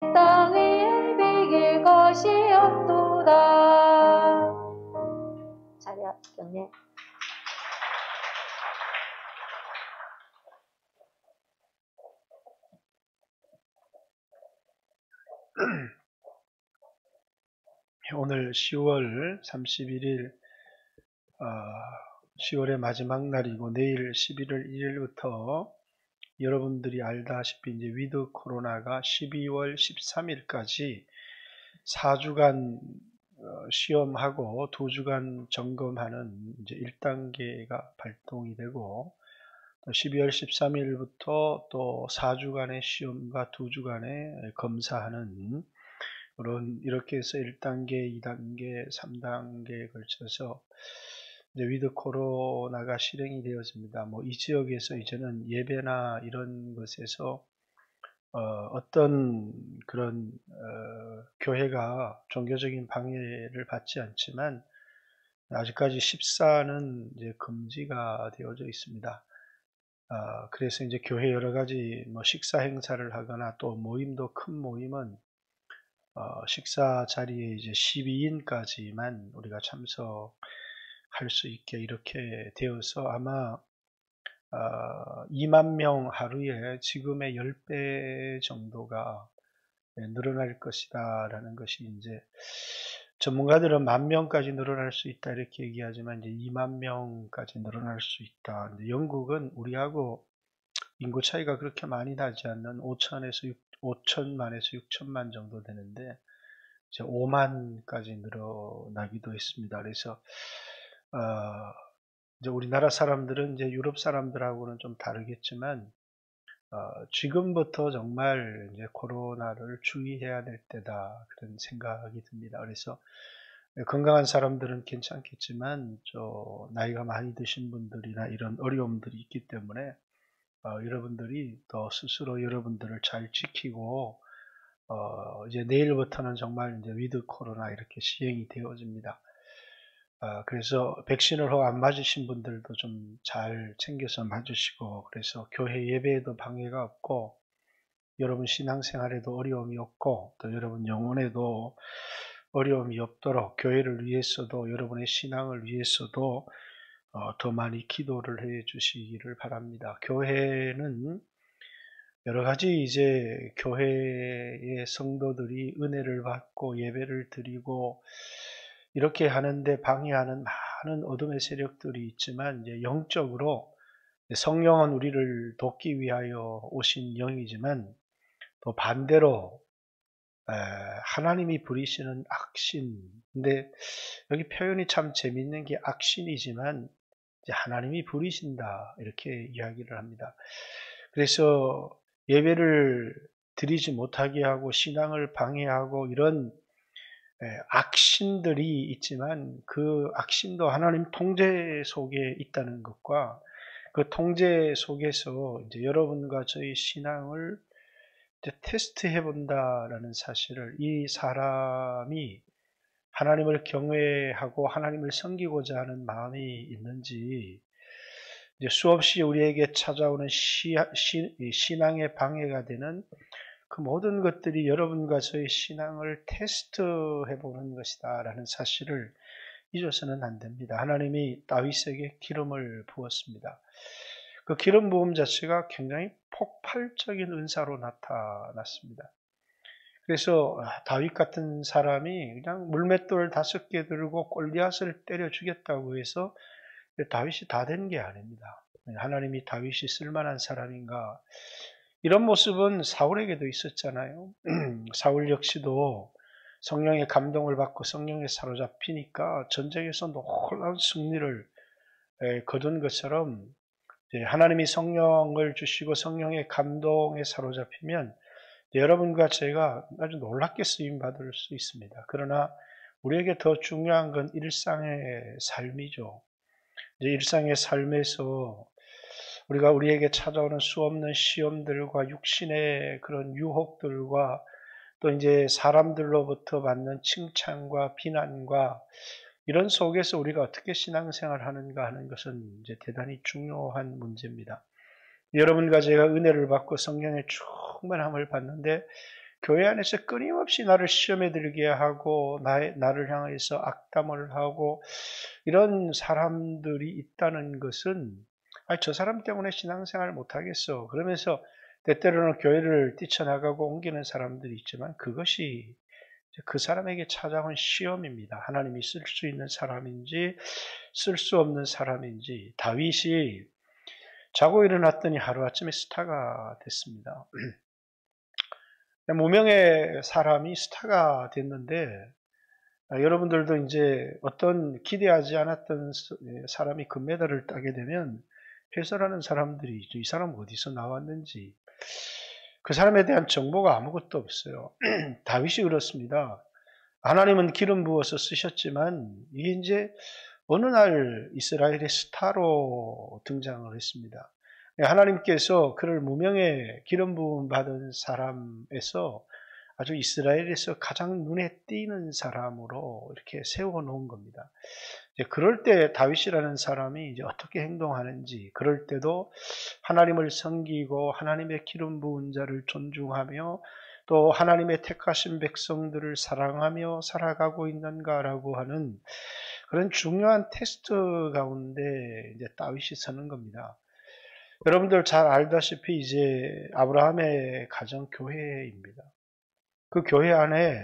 땅 위에 비길 것이 없도다. 자리 경례. 오늘 10월 31일 10월의 마지막 날이고 내일 11월 1일부터 여러분들이 알다시피 이제 위드 코로나가 12월 13일까지 4주간 시험하고 2주간 점검하는 이제 1단계가 발동이 되고 또 12월 13일부터 또 4주간의 시험과 2주간의 검사하는 이렇게 해서 1단계, 2단계, 3단계에 걸쳐서 이제 위드 코로나가 실행이 되었습니다. 이 지역에서 이제는 예배나 이런 것에서 어떤 그런 교회가 종교적인 방해를 받지 않지만 아직까지 식사는 이제 금지가 되어져 있습니다. 그래서 이제 교회 여러 가지 식사 행사를 하거나 또 모임도 큰 모임은 식사 자리에 이제 12인까지만 우리가 참석할 수 있게 이렇게 되어서 아마 2만 명 하루에 지금의 10배 정도가 늘어날 것이다 라는 것이 이제 전문가들은 10,000명까지 늘어날 수 있다 이렇게 얘기하지만 이제 2만 명까지 늘어날 수 있다. 근데 영국은 우리하고 인구 차이가 그렇게 많이 나지 않는 5천만에서 6천만 정도 되는데 이제 5만까지 늘어나기도 했습니다. 그래서 이제 우리나라 사람들은 이제 유럽 사람들하고는 좀 다르겠지만 지금부터 정말 이제 코로나를 주의해야 될 때다 그런 생각이 듭니다. 그래서 건강한 사람들은 괜찮겠지만 나이가 많이 드신 분들이나 이런 어려움들이 있기 때문에 여러분들이 더 스스로 여러분들을 잘 지키고 이제 내일부터는 정말 이제 위드 코로나 이렇게 시행이 되어집니다. 그래서 백신을 안 맞으신 분들도 좀 잘 챙겨서 맞으시고 그래서 교회 예배에도 방해가 없고 여러분 신앙생활에도 어려움이 없고 또 여러분 영혼에도 어려움이 없도록 교회를 위해서도 여러분의 신앙을 위해서도 더 많이 기도를 해 주시기를 바랍니다. 교회는 여러 가지 이제 교회의 성도들이 은혜를 받고 예배를 드리고 이렇게 하는데 방해하는 많은 어둠의 세력들이 있지만 이제 영적으로 성령은 우리를 돕기 위하여 오신 영이지만 또 반대로 하나님이 부리시는 악신. 근데 여기 표현이 참 재밌는 게 악신이지만 이제 하나님이 부리신다 이렇게 이야기를 합니다. 그래서 예배를 드리지 못하게 하고 신앙을 방해하고 이런 악신들이 있지만 그 악신도 하나님 통제 속에 있다는 것과 그 통제 속에서 이제 여러분과 저희 신앙을 이제 테스트해 본다라는 사실을 이 사람이 하나님을 경외하고 하나님을 섬기고자 하는 마음이 있는지 이제 수없이 우리에게 찾아오는 신앙의 방해가 되는 그 모든 것들이 여러분과 저의 신앙을 테스트해 보는 것이다 라는 사실을 잊어서는 안 됩니다. 하나님이 다윗에게 기름을 부었습니다. 그 기름 부음 자체가 굉장히 폭발적인 은사로 나타났습니다. 그래서 다윗 같은 사람이 그냥 물맷돌 5개 들고 골리앗을 때려 죽였다고 해서 다윗이 다 된 게 아닙니다. 하나님이 다윗이 쓸만한 사람인가? 이런 모습은 사울에게도 있었잖아요. 사울 역시도 성령의 감동을 받고 성령에 사로잡히니까 전쟁에서 놀라운 승리를 거둔 것처럼 하나님이 성령을 주시고 성령의 감동에 사로잡히면 여러분과 제가 아주 놀랍게 쓰임받을 수 있습니다. 그러나 우리에게 더 중요한 건 일상의 삶이죠. 이제 일상의 삶에서 우리에게 찾아오는 수없는 시험들과 육신의 그런 유혹들과 또 이제 사람들로부터 받는 칭찬과 비난과 이런 속에서 우리가 어떻게 신앙생활을 하는가 하는 것은 이제 대단히 중요한 문제입니다. 여러분과 제가 은혜를 받고 성령의 충만함을 받는데 교회 안에서 끊임없이 나를 시험에 들게 하고 나를 향해서 악담을 하고 이런 사람들이 있다는 것은 저 사람 때문에 신앙생활 못하겠어. 그러면서 때때로는 교회를 뛰쳐나가고 옮기는 사람들이 있지만 그것이 그 사람에게 찾아온 시험입니다. 하나님이 쓸 수 있는 사람인지 쓸 수 없는 사람인지. 다윗이 자고 일어났더니 하루아침에 스타가 됐습니다. 무명의 사람이 스타가 됐는데 여러분들도 이제 어떤 기대하지 않았던 사람이 금메달을 따게 되면 해설하는 사람들이 이 사람 어디서 나왔는지 그 사람에 대한 정보가 아무것도 없어요. 다윗이 그렇습니다. 하나님은 기름 부어서 쓰셨지만 이게 이제 어느 날 이스라엘의 스타로 등장을 했습니다. 하나님께서 그를 무명의 기름 부음 받은 사람에서 아주 이스라엘에서 가장 눈에 띄는 사람으로 이렇게 세워놓은 겁니다. 그럴 때 다윗이라는 사람이 이제 어떻게 행동하는지, 그럴 때도 하나님을 섬기고 하나님의 기름 부은 자를 존중하며 또 하나님의 택하신 백성들을 사랑하며 살아가고 있는가라고 하는 그런 중요한 테스트 가운데 이제 다윗이 서는 겁니다. 여러분들 잘 알다시피 이제 아브라함의 가정 교회입니다. 그 교회 안에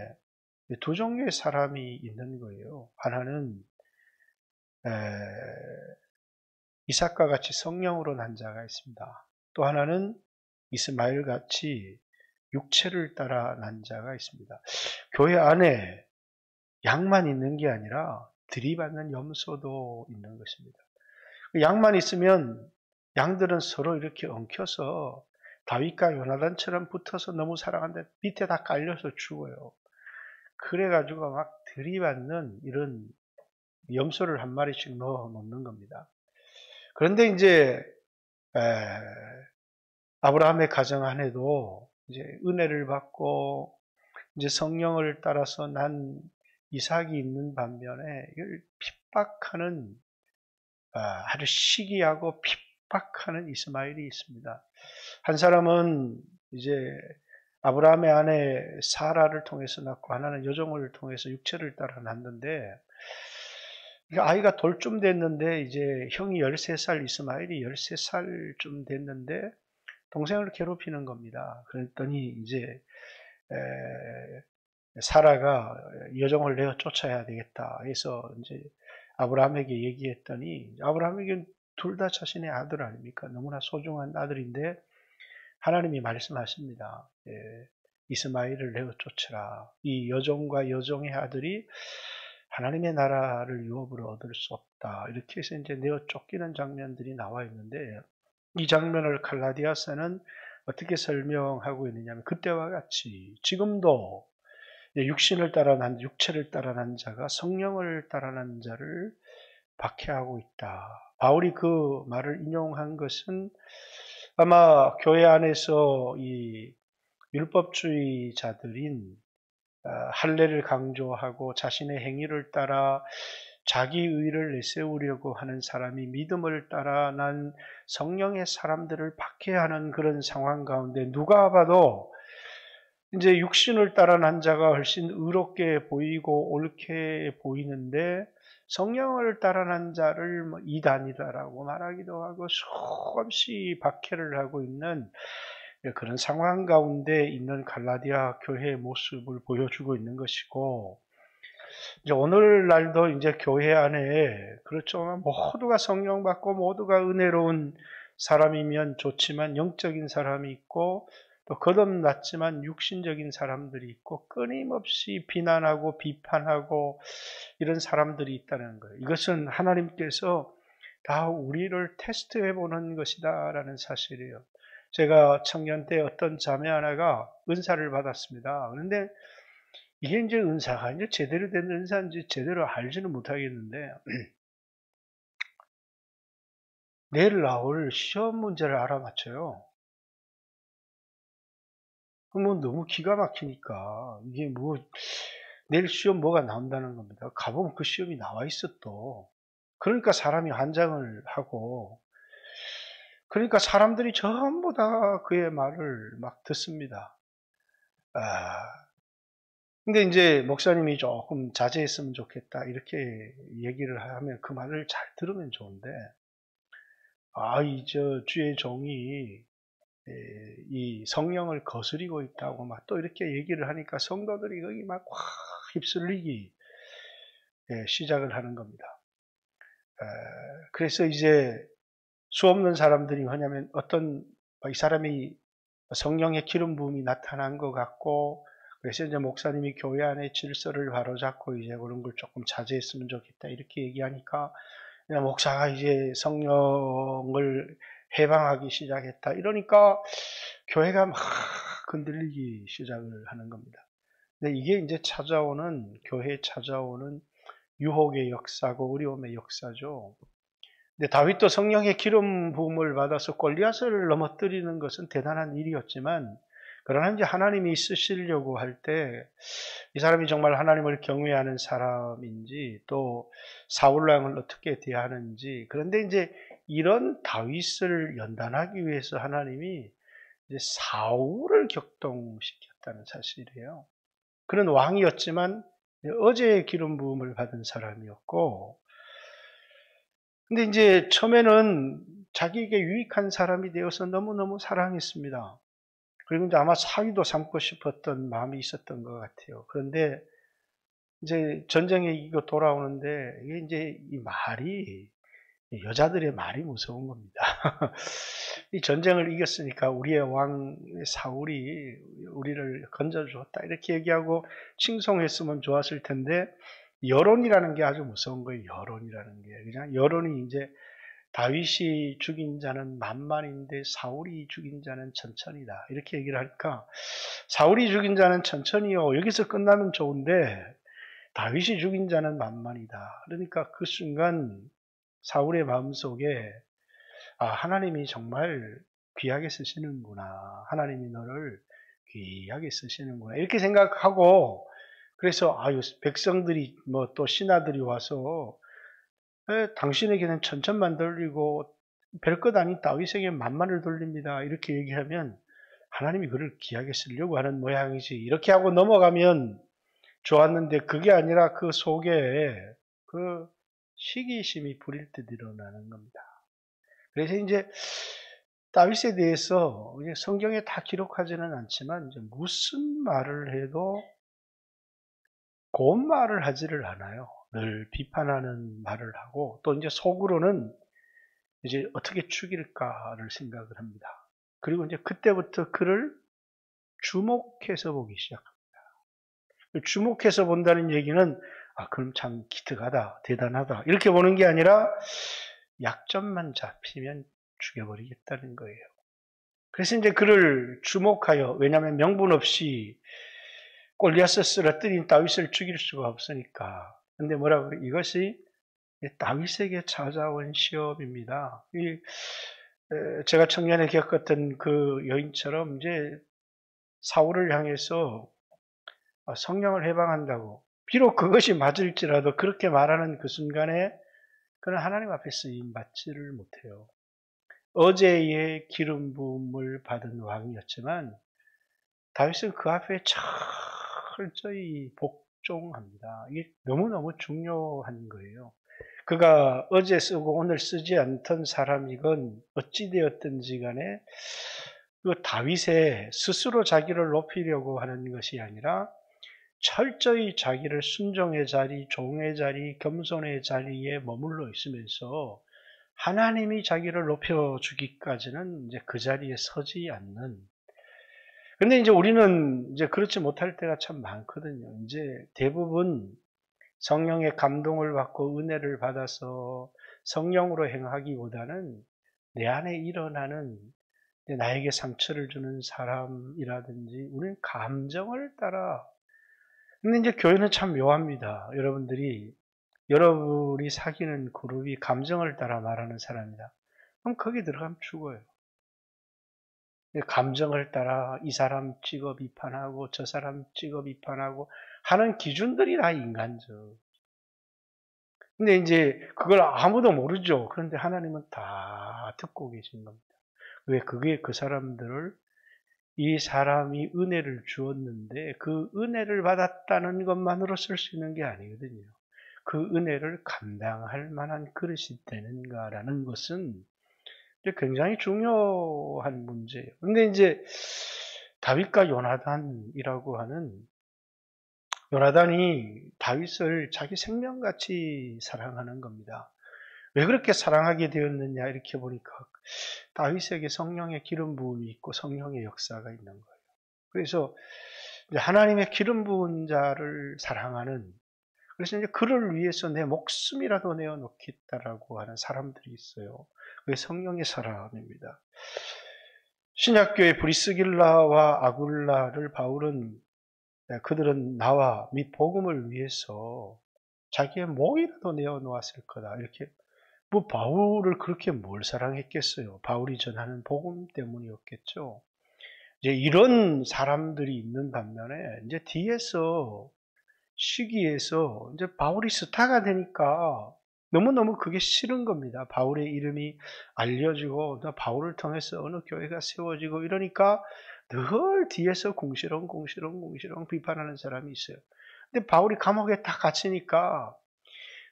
두 종류의 사람이 있는 거예요. 하나는 이삭과 같이 성령으로 난 자가 있습니다. 또 하나는 이스마엘 같이 육체를 따라 난 자가 있습니다. 교회 안에 양만 있는 게 아니라 들이받는 염소도 있는 것입니다. 양만 있으면 양들은 서로 이렇게 엉켜서 다윗과 요나단처럼 붙어서 너무 사랑하는데 밑에 다 깔려서 죽어요. 그래가지고 막 들이받는 이런 염소를 한 마리씩 넣어 놓는 겁니다. 그런데 이제 아브라함의 가정 안에도 이제 은혜를 받고 이제 성령을 따라서 난 이삭이 있는 반면에 이걸 핍박하는 아주 시기하고 핍박하는 이스마엘이 있습니다. 한 사람은 이제 아브라함의 아내 사라를 통해서 낳고 하나는 여종을 통해서 육체를 따라 낳는데 아이가 돌쯤 됐는데 이제 형이 13살 이스마엘이 13살쯤 됐는데 동생을 괴롭히는 겁니다. 그랬더니 이제 사라가 여종을 내어 쫓아야 되겠다 해서 이제 아브라함에게 얘기했더니 아브라함에게는 둘 다 자신의 아들 아닙니까? 너무나 소중한 아들인데 하나님이 말씀하십니다. 이스마엘을 내어 쫓으라. 이 여종과 여종의 아들이 하나님의 나라를 유업으로 얻을 수 없다. 이렇게 해서 이제 내어 쫓기는 장면들이 나와 있는데 이 장면을 갈라디아서는 어떻게 설명하고 있느냐면 그때와 같이 지금도 육체를 따라 난 자가 성령을 따라 난 자를 박해하고 있다. 바울이 그 말을 인용한 것은 아마 교회 안에서 이 율법주의자들인 할례를 강조하고 자신의 행위를 따라 자기 의를 내세우려고 하는 사람이 믿음을 따라 난 성령의 사람들을 박해하는 그런 상황 가운데 누가 봐도 이제 육신을 따라 난 자가 훨씬 의롭게 보이고 옳게 보이는데 성령을 따라 난 자를 이단이다라고 말하기도 하고 수없이 박해를 하고 있는 그런 상황 가운데 있는 갈라디아 교회의 모습을 보여주고 있는 것이고, 이제 오늘날도 이제 교회 안에 그렇죠. 모두가 성령 받고 모두가 은혜로운 사람이면 좋지만 영적인 사람이 있고 또 거듭났지만 육신적인 사람들이 있고 끊임없이 비난하고 비판하고 이런 사람들이 있다는 거예요. 이것은 하나님께서 다 우리를 테스트해 보는 것이다라는 사실이에요. 제가 청년 때 어떤 자매 하나가 은사를 받았습니다. 그런데 이게 이제 은사가 이제 제대로 된 은사인지 제대로 알지는 못하겠는데 내일 나올 시험 문제를 알아맞혀요. 그럼 너무 기가 막히니까 이게 내일 시험 뭐가 나온다는 겁니다. 가보면 그 시험이 나와 있어 또. 그러니까 사람이 환장을 하고 그러니까 사람들이 전부 다 그의 말을 막 듣습니다. 아, 근데 이제 목사님이 조금 자제했으면 좋겠다 이렇게 얘기를 하면 그 말을 잘 들으면 좋은데, 주의 종이 이 성령을 거스리고 있다고 막 또 이렇게 얘기를 하니까 성도들이 거기 막 확 휩쓸리기 시작을 하는 겁니다. 그래서 이제 수없는 사람들이 뭐냐면 이 사람이 성령의 기름 부음이 나타난 것 같고, 그래서 이제 목사님이 교회 안에 질서를 바로잡고 이제 그런 걸 조금 자제했으면 좋겠다 이렇게 얘기하니까, 그냥 목사가 이제 성령을 해방하기 시작했다 이러니까 교회가 막 흔들리기 시작을 하는 겁니다. 근데 이게 이제 교회에 찾아오는 유혹의 역사고 어려움의 역사죠. 근데 다윗도 성령의 기름 부음을 받아서 골리앗을 넘어뜨리는 것은 대단한 일이었지만, 그러나 이제 하나님이 쓰시려고 할 때 이 사람이 정말 하나님을 경외하는 사람인지, 또 사울왕을 어떻게 대하는지, 그런데 이제 이런 다윗을 연단하기 위해서 하나님이 이제 사울을 격동시켰다는 사실이에요. 그런 왕이었지만 어제의 기름 부음을 받은 사람이었고, 근데 이제 처음에는 자기에게 유익한 사람이 되어서 너무너무 사랑했습니다. 그리고 이제 아마 사위도 삼고 싶었던 마음이 있었던 것 같아요. 그런데 이제 전쟁에 이기고 돌아오는데 이게 이제 여자들의 말이 무서운 겁니다. 이 전쟁을 이겼으니까 우리의 왕 사울이 우리를 건져주었다 이렇게 얘기하고 칭송했으면 좋았을 텐데, 여론이라는 게 아주 무서운 거예요. 여론이라는 게 그냥 여론이 이제 다윗이 죽인 자는 만만인데 사울이 죽인 자는 천천이다 이렇게 얘기를 하니까, 사울이 죽인 자는 천천히요 여기서 끝나면 좋은데 다윗이 죽인 자는 만만이다. 그러니까 그 순간 사울의 마음속에 하나님이 정말 귀하게 쓰시는구나. 하나님이 너를 귀하게 쓰시는구나. 이렇게 생각하고, 그래서 백성들이 또 신하들이 와서 당신에게는 천천만 돌리고 별것 아닌 다윗에게 만만을 돌립니다. 이렇게 얘기하면 하나님이 그를 귀하게 쓰려고 하는 모양이지. 이렇게 하고 넘어가면 좋았는데, 그게 아니라 그 속에 그 시기심이 부릴 듯 일어나는 겁니다. 그래서 이제 다윗에 대해서 성경에 다 기록하지는 않지만 이제 무슨 말을 해도 고운 말을 하지를 않아요. 늘 비판하는 말을 하고, 또 이제 속으로는 이제 어떻게 죽일까를 생각을 합니다. 그리고 이제 그때부터 그를 주목해서 보기 시작합니다. 주목해서 본다는 얘기는 그럼 참 기특하다, 대단하다 이렇게 보는 게 아니라 약점만 잡히면 죽여버리겠다는 거예요. 그래서 이제 그를 주목하여, 왜냐하면 명분 없이 골리앗을 쓰러뜨린 다윗을 죽일 수가 없으니까. 근데 뭐라고 그래? 이것이 다윗에게 찾아온 시험입니다. 제가 청년에 겪었던 그 여인처럼 이제 사울을 향해서 성령을 해방한다고, 비록 그것이 맞을지라도 그렇게 말하는 그 순간에 그는 하나님 앞에 쓰임 받지를 못해요. 어제의 기름 부음을 받은 왕이었지만 다윗은 그 앞에 철저히 복종합니다. 이게 너무너무 중요한 거예요. 그가 어제 쓰고 오늘 쓰지 않던 사람이건 어찌되었든지 간에 그 다윗의 스스로 자기를 높이려고 하는 것이 아니라 철저히 자기를 순종의 자리, 종의 자리, 겸손의 자리에 머물러 있으면서 하나님이 자기를 높여주기까지는 이제 그 자리에 서지 않는. 근데 이제 우리는 이제 그렇지 못할 때가 참 많거든요. 이제 대부분 성령의 감동을 받고 은혜를 받아서 성령으로 행하기보다는 내 안에 일어나는, 나에게 상처를 주는 사람이라든지 우리는 감정을 따라. 근데 이제 교회는 참 묘합니다. 여러분이 사귀는 그룹이 감정을 따라 말하는 사람이다. 그럼 거기 들어가면 죽어요. 감정을 따라 이 사람 찍어 비판하고 저 사람 찍어 비판하고 하는 기준들이 다 인간적. 근데 이제 그걸 아무도 모르죠. 그런데 하나님은 다 듣고 계신 겁니다. 왜? 그게 그 사람들을 이 사람이 은혜를 주었는데 그 은혜를 받았다는 것만으로 쓸 수 있는 게 아니거든요. 그 은혜를 감당할 만한 그릇이 되는가라는 것은 굉장히 중요한 문제예요. 근데 이제 다윗과 요나단이라고 하는, 요나단이 다윗을 자기 생명같이 사랑하는 겁니다. 왜 그렇게 사랑하게 되었느냐 이렇게 보니까 다윗에게 성령의 기름 부음이 있고 성령의 역사가 있는 거예요. 그래서 이제 하나님의 기름 부은 자를 사랑하는, 그래서 이제 그를 위해서 내 목숨이라도 내어놓겠다라고 하는 사람들이 있어요. 그게 성령의 사람입니다. 신약교회 브리스길라와 아굴라를 바울은, 그들은 나와 및 복음을 위해서 자기의 목이라도 내어놓았을 거다. 이렇게, 뭐 바울을 그렇게 뭘 사랑했겠어요? 바울이 전하는 복음 때문이었겠죠. 이제 이런 사람들이 있는 반면에 이제 뒤에서 시기에서 이제 바울이 스타가 되니까 너무너무 그게 싫은 겁니다. 바울의 이름이 알려지고 바울을 통해서 어느 교회가 세워지고 이러니까 늘 뒤에서 궁시렁 비판하는 사람이 있어요. 근데 바울이 감옥에 딱 갇히니까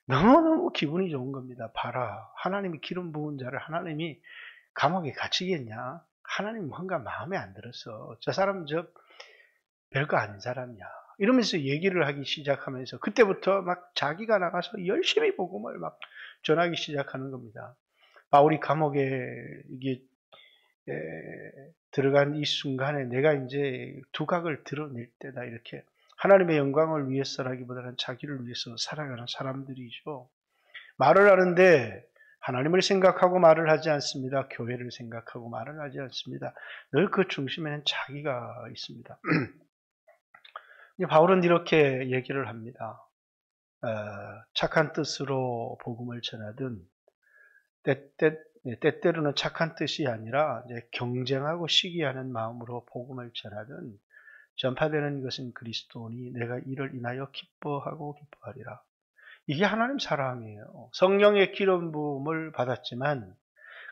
너무너무 기분이 좋은 겁니다. 봐라, 하나님이 기름 부은 자를 하나님이 감옥에 갇히겠냐? 하나님 뭔가 마음에 안 들었어. 저 사람 별거 아닌 사람이야. 이러면서 얘기를 하기 시작하면서 그때부터 막 자기가 나가서 열심히 복음을 막 전하기 시작하는 겁니다. 바울이 감옥에 이게 들어간 이 순간에 내가 이제 두각을 드러낼 때다, 이렇게 하나님의 영광을 위해서라기보다는 자기를 위해서 살아가는 사람들이죠. 말을 하는데 하나님을 생각하고 말을 하지 않습니다. 교회를 생각하고 말을 하지 않습니다. 늘 그 중심에는 자기가 있습니다. 바울은 이렇게 얘기를 합니다. 착한 뜻으로 복음을 전하든 때때로는 착한 뜻이 아니라 이제 경쟁하고 시기하는 마음으로 복음을 전하든 전파되는 것은 그리스도니 내가 이를 인하여 기뻐하고 기뻐하리라. 이게 하나님 사랑이에요. 성령의 기름 부음을 받았지만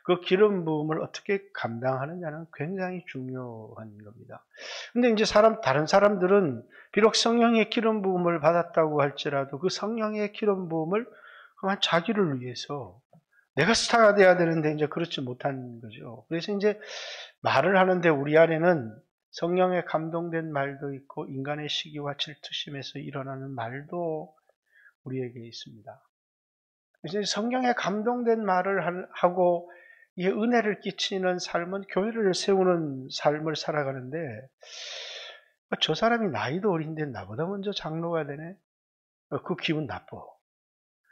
그 기름 부음을 어떻게 감당하느냐는 굉장히 중요한 겁니다. 근데 이제 다른 사람들은 비록 성령의 기름 부음을 받았다고 할지라도 그 성령의 기름 부음을 그만 자기를 위해서 내가 스타가 돼야 되는데 이제 그렇지 못한 거죠. 그래서 이제 말을 하는데 우리 안에는 성령에 감동된 말도 있고 인간의 시기와 질투심에서 일어나는 말도 우리에게 있습니다. 그래서 성령에 감동된 말을 하고 이 은혜를 끼치는 삶은 교회를 세우는 삶을 살아가는데 저 사람이 나이도 어린데 나보다 먼저 장로가 되네? 그 기분 나빠.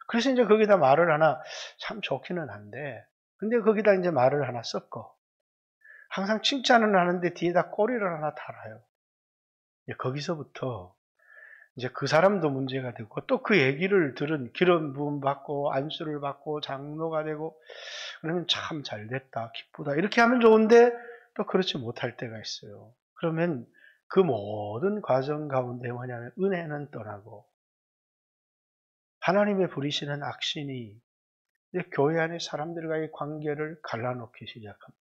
그래서 이제 거기다 말을 하나 참 좋기는 한데 근데 거기다 이제 말을 하나 섞어. 항상 칭찬을 하는데 뒤에다 꼬리를 하나 달아요. 거기서부터 이제 그 사람도 문제가 되고 또 그 얘기를 들은 기름 부음 받고 안수를 받고 장로가 되고 그러면 참 잘됐다, 기쁘다 이렇게 하면 좋은데 또 그렇지 못할 때가 있어요. 그러면 그 모든 과정 가운데 뭐냐면 은혜는 떠나고 하나님의 부리시는 악신이 교회 안에 사람들과의 관계를 갈라놓기 시작합니다.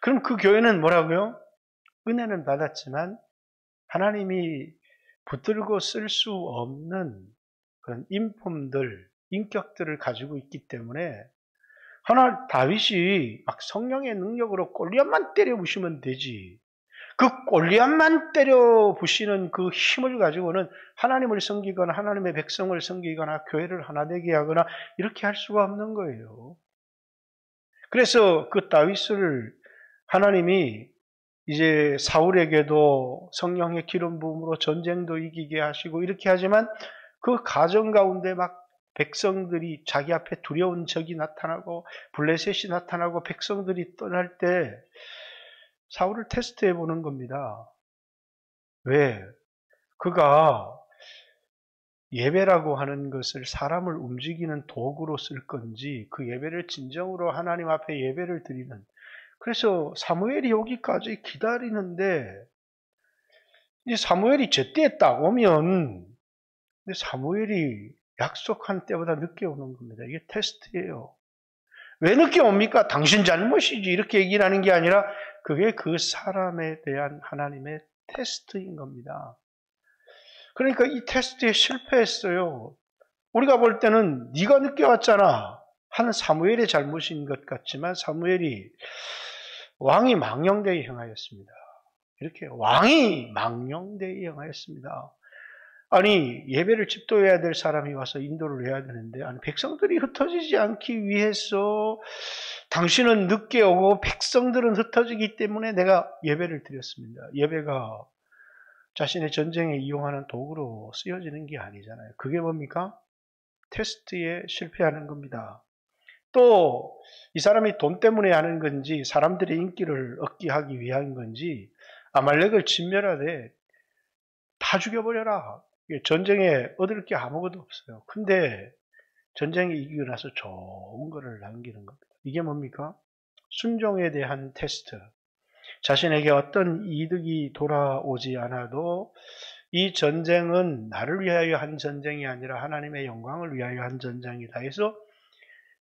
그럼 그 교회는 뭐라고요? 은혜는 받았지만 하나님이 붙들고 쓸 수 없는 그런 인품들, 인격들을 가지고 있기 때문에 다윗이 막 성령의 능력으로 골리앗만 때려 부시면 되지. 그 골리앗만 때려 부시는 그 힘을 가지고는 하나님을 섬기거나 하나님의 백성을 섬기거나 교회를 하나 되게 하거나 이렇게 할 수가 없는 거예요. 그래서 그 다윗을 하나님이 이제 사울에게도 성령의 기름 부음으로 전쟁도 이기게 하시고 이렇게 하지만 그 가정 가운데 막 백성들이 자기 앞에 두려운 적이 나타나고 블레셋이 나타나고 백성들이 떠날 때 사울을 테스트해 보는 겁니다. 왜? 그가 예배라고 하는 것을 사람을 움직이는 도구로 쓸 건지 그 예배를 진정으로 하나님 앞에 예배를 드리는, 그래서 사무엘이 오기까지 기다리는데 이제 사무엘이 제때에 딱 오면 사무엘이 약속한 때보다 늦게 오는 겁니다. 이게 테스트예요. 왜 늦게 옵니까? 당신 잘못이지. 이렇게 얘기를 하는 게 아니라 그게 그 사람에 대한 하나님의 테스트인 겁니다. 그러니까 이 테스트에 실패했어요. 우리가 볼 때는 네가 늦게 왔잖아 하는 사무엘의 잘못인 것 같지만 사무엘이 왕이 망령되이 행하였습니다. 이렇게 왕이 망령되이 행하였습니다. 아니 예배를 집도해야 될 사람이 와서 인도를 해야 되는데 아니 백성들이 흩어지지 않기 위해서 당신은 늦게 오고 백성들은 흩어지기 때문에 내가 예배를 드렸습니다. 예배가 자신의 전쟁에 이용하는 도구로 쓰여지는 게 아니잖아요. 그게 뭡니까? 테스트에 실패하는 겁니다. 또 이 사람이 돈 때문에 하는 건지 사람들의 인기를 얻게 하기 위한 건지 아말렉을 진멸하되 다 죽여버려라. 전쟁에 얻을 게 아무것도 없어요. 근데 전쟁에 이기고 나서 좋은 거를 남기는 겁니다. 이게 뭡니까? 순종에 대한 테스트. 자신에게 어떤 이득이 돌아오지 않아도 이 전쟁은 나를 위하여 한 전쟁이 아니라 하나님의 영광을 위하여 한 전쟁이다 해서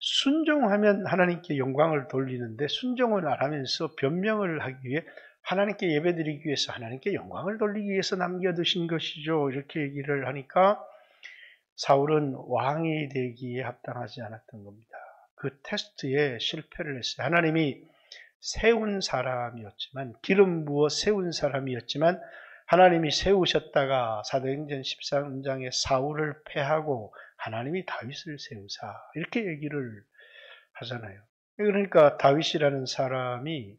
순종하면 하나님께 영광을 돌리는데 순종을 안 하면서 변명을 하기 위해 하나님께 예배드리기 위해서 하나님께 영광을 돌리기 위해서 남겨두신 것이죠. 이렇게 얘기를 하니까 사울은 왕이 되기에 합당하지 않았던 겁니다. 그 테스트에 실패를 했어요. 하나님이 세운 사람이었지만 기름 부어 세운 사람이었지만 하나님이 세우셨다가 사도행전 13장에 사울을 패하고 하나님이 다윗을 세우사 이렇게 얘기를 하잖아요. 그러니까 다윗이라는 사람이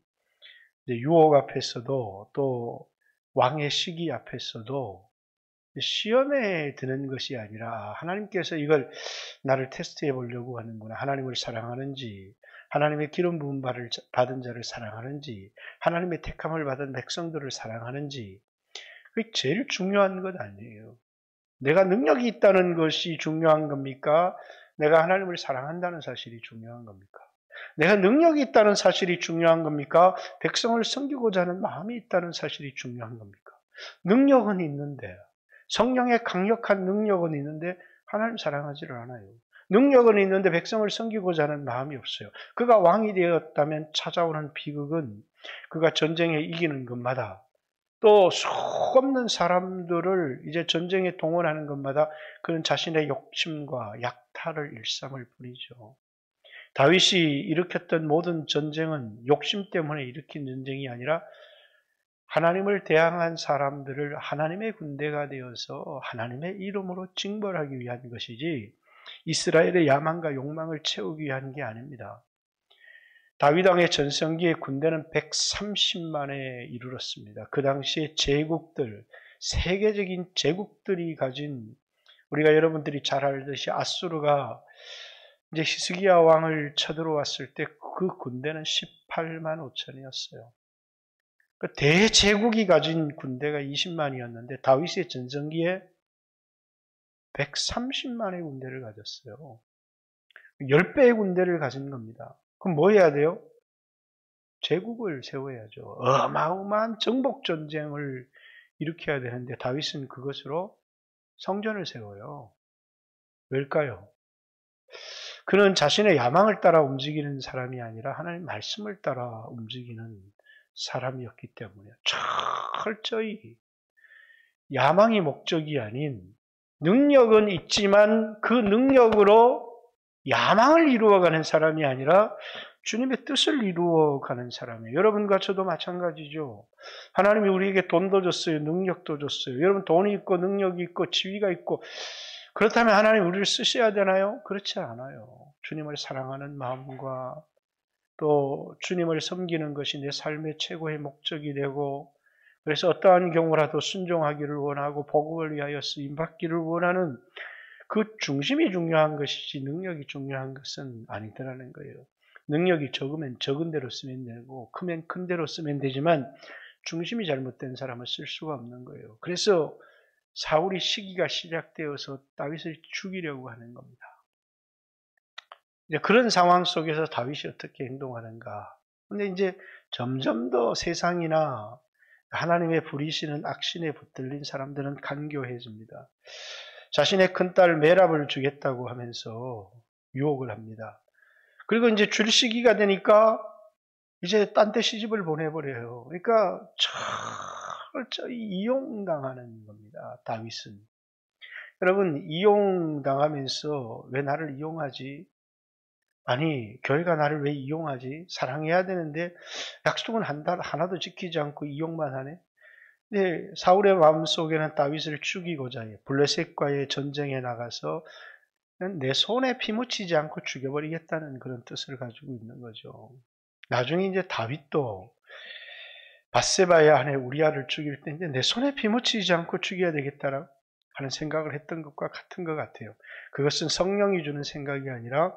유혹 앞에서도 또 왕의 시기 앞에서도 시험에 드는 것이 아니라 하나님께서 이걸 나를 테스트해 보려고 하는구나. 하나님을 사랑하는지 하나님의 기름 부음 받은 자를 사랑하는지 하나님의 택함을 받은 백성들을 사랑하는지 그게 제일 중요한 것 아니에요. 내가 능력이 있다는 것이 중요한 겁니까? 내가 하나님을 사랑한다는 사실이 중요한 겁니까? 내가 능력이 있다는 사실이 중요한 겁니까? 백성을 섬기고자 하는 마음이 있다는 사실이 중요한 겁니까? 능력은 있는데 성령의 강력한 능력은 있는데 하나님 사랑하지를 않아요. 능력은 있는데 백성을 섬기고자 하는 마음이 없어요. 그가 왕이 되었다면 찾아오는 비극은 그가 전쟁에 이기는 것마다 또 수없는 사람들을 이제 전쟁에 동원하는 것마다 그는 자신의 욕심과 약탈을 일삼을 뿐이죠. 다윗이 일으켰던 모든 전쟁은 욕심 때문에 일으킨 전쟁이 아니라 하나님을 대항한 사람들을 하나님의 군대가 되어서 하나님의 이름으로 징벌하기 위한 것이지 이스라엘의 야망과 욕망을 채우기 위한 게 아닙니다. 다윗 왕의 전성기의 군대는 130만에 이르렀습니다. 그 당시에 제국들, 세계적인 제국들이 가진 우리가 여러분들이 잘 알듯이 아수르가 이제 히스기야 왕을 쳐들어왔을 때 그 군대는 18만 5천이었어요. 대제국이 가진 군대가 20만이었는데 다윗의 전성기에 130만의 군대를 가졌어요. 10배의 군대를 가진 겁니다. 그럼 뭐 해야 돼요? 제국을 세워야죠. 어마어마한 정복전쟁을 일으켜야 되는데 다윗은 그것으로 성전을 세워요. 왜일까요? 그는 자신의 야망을 따라 움직이는 사람이 아니라 하나님 말씀을 따라 움직이는 사람이었기 때문에 철저히 야망이 목적이 아닌 능력은 있지만 그 능력으로 야망을 이루어가는 사람이 아니라 주님의 뜻을 이루어가는 사람이에요. 여러분과 저도 마찬가지죠. 하나님이 우리에게 돈도 줬어요. 능력도 줬어요. 여러분 돈이 있고 능력이 있고 지위가 있고 그렇다면 하나님 우리를 쓰셔야 되나요? 그렇지 않아요. 주님을 사랑하는 마음과 또 주님을 섬기는 것이 내 삶의 최고의 목적이 되고 그래서 어떠한 경우라도 순종하기를 원하고 복음을 위하여 쓰임받기를 원하는 그 중심이 중요한 것이지 능력이 중요한 것은 아니더라는 거예요. 능력이 적으면 적은 대로 쓰면 되고 크면 큰 대로 쓰면 되지만 중심이 잘못된 사람은 쓸 수가 없는 거예요. 그래서 사울이 시기가 시작되어서 다윗을 죽이려고 하는 겁니다. 이제 그런 상황 속에서 다윗이 어떻게 행동하는가. 근데 이제 점점 더 세상이나 하나님의 부리시는 악신에 붙들린 사람들은 간교해집니다. 자신의 큰딸 메랍을 주겠다고 하면서 유혹을 합니다. 그리고 이제 줄 시기가 되니까 이제 딴 데 시집을 보내버려요. 그러니까 철저히 이용당하는 겁니다. 다윗은. 여러분, 이용당하면서 왜 나를 이용하지? 아니, 교회가 나를 왜 이용하지? 사랑해야 되는데 약속은 하나도 지키지 않고 이용만 하네? 네, 사울의 마음속에는 다윗을 죽이고자 해 블레셋과의 전쟁에 나가서 내 손에 피 묻히지 않고 죽여버리겠다는 그런 뜻을 가지고 있는 거죠. 나중에 이제 다윗도 바세바의 아내 우리아를 죽일 때 이제 내 손에 피 묻히지 않고 죽여야 되겠다라고 하는 생각을 했던 것과 같은 것 같아요. 그것은 성령이 주는 생각이 아니라